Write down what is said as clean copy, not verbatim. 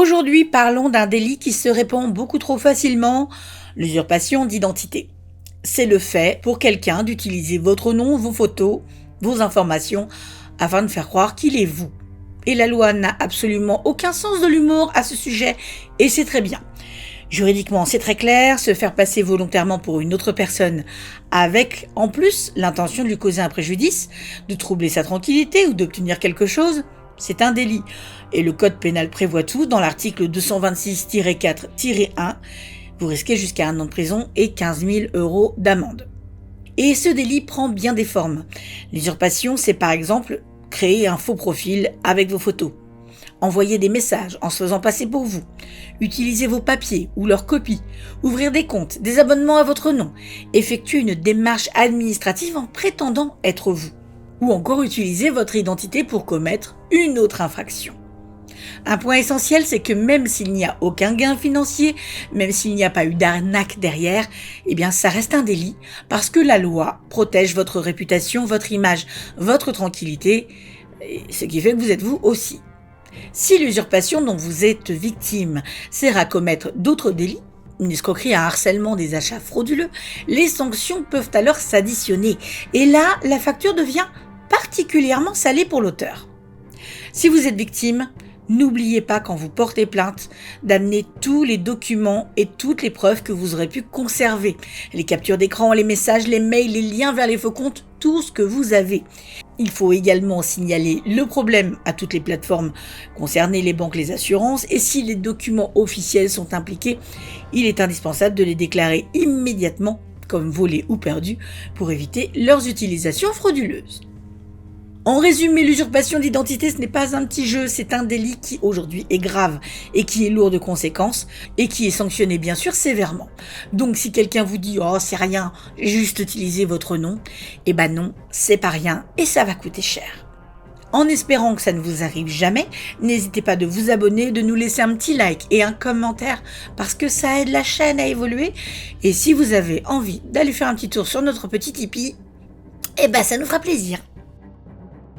Aujourd'hui, parlons d'un délit qui se répand beaucoup trop facilement, l'usurpation d'identité. C'est le fait pour quelqu'un d'utiliser votre nom, vos photos, vos informations, afin de faire croire qu'il est vous. Et la loi n'a absolument aucun sens de l'humour à ce sujet, et c'est très bien. Juridiquement, c'est très clair, se faire passer volontairement pour une autre personne, avec en plus l'intention de lui causer un préjudice, de troubler sa tranquillité ou d'obtenir quelque chose, c'est un délit. Et le code pénal prévoit tout dans l'article 226-4-1. Vous risquez jusqu'à 1 an de prison et 15 000 € d'amende. Et ce délit prend bien des formes. L'usurpation, c'est par exemple créer un faux profil avec vos photos, envoyer des messages en se faisant passer pour vous, utiliser vos papiers ou leurs copies, ouvrir des comptes, des abonnements à votre nom, effectuer une démarche administrative en prétendant être vous, ou encore utiliser votre identité pour commettre une autre infraction. Un point essentiel, c'est que même s'il n'y a aucun gain financier, même s'il n'y a pas eu d'arnaque derrière, eh bien ça reste un délit parce que la loi protège votre réputation, votre image, votre tranquillité, ce qui fait que vous êtes vous aussi. Si l'usurpation dont vous êtes victime sert à commettre d'autres délits, une escroquerie, un harcèlement, des achats frauduleux, les sanctions peuvent alors s'additionner. Et là, la facture devient particulièrement salée pour l'auteur. Si vous êtes victime, n'oubliez pas quand vous portez plainte d'amener tous les documents et toutes les preuves que vous aurez pu conserver. Les captures d'écran, les messages, les mails, les liens vers les faux comptes, tout ce que vous avez. Il faut également signaler le problème à toutes les plateformes concernées, les banques, les assurances, et si les documents officiels sont impliqués, il est indispensable de les déclarer immédiatement comme volés ou perdus pour éviter leurs utilisations frauduleuses. En résumé, l'usurpation d'identité, ce n'est pas un petit jeu, c'est un délit qui aujourd'hui est grave et qui est lourd de conséquences et qui est sanctionné bien sûr sévèrement. Donc si quelqu'un vous dit « Oh c'est rien, juste utiliser votre nom », eh ben non, c'est pas rien et ça va coûter cher. En espérant que ça ne vous arrive jamais, n'hésitez pas de vous abonner, de nous laisser un petit like et un commentaire parce que ça aide la chaîne à évoluer. Et si vous avez envie d'aller faire un petit tour sur notre petit Tipeee, eh ben ça nous fera plaisir.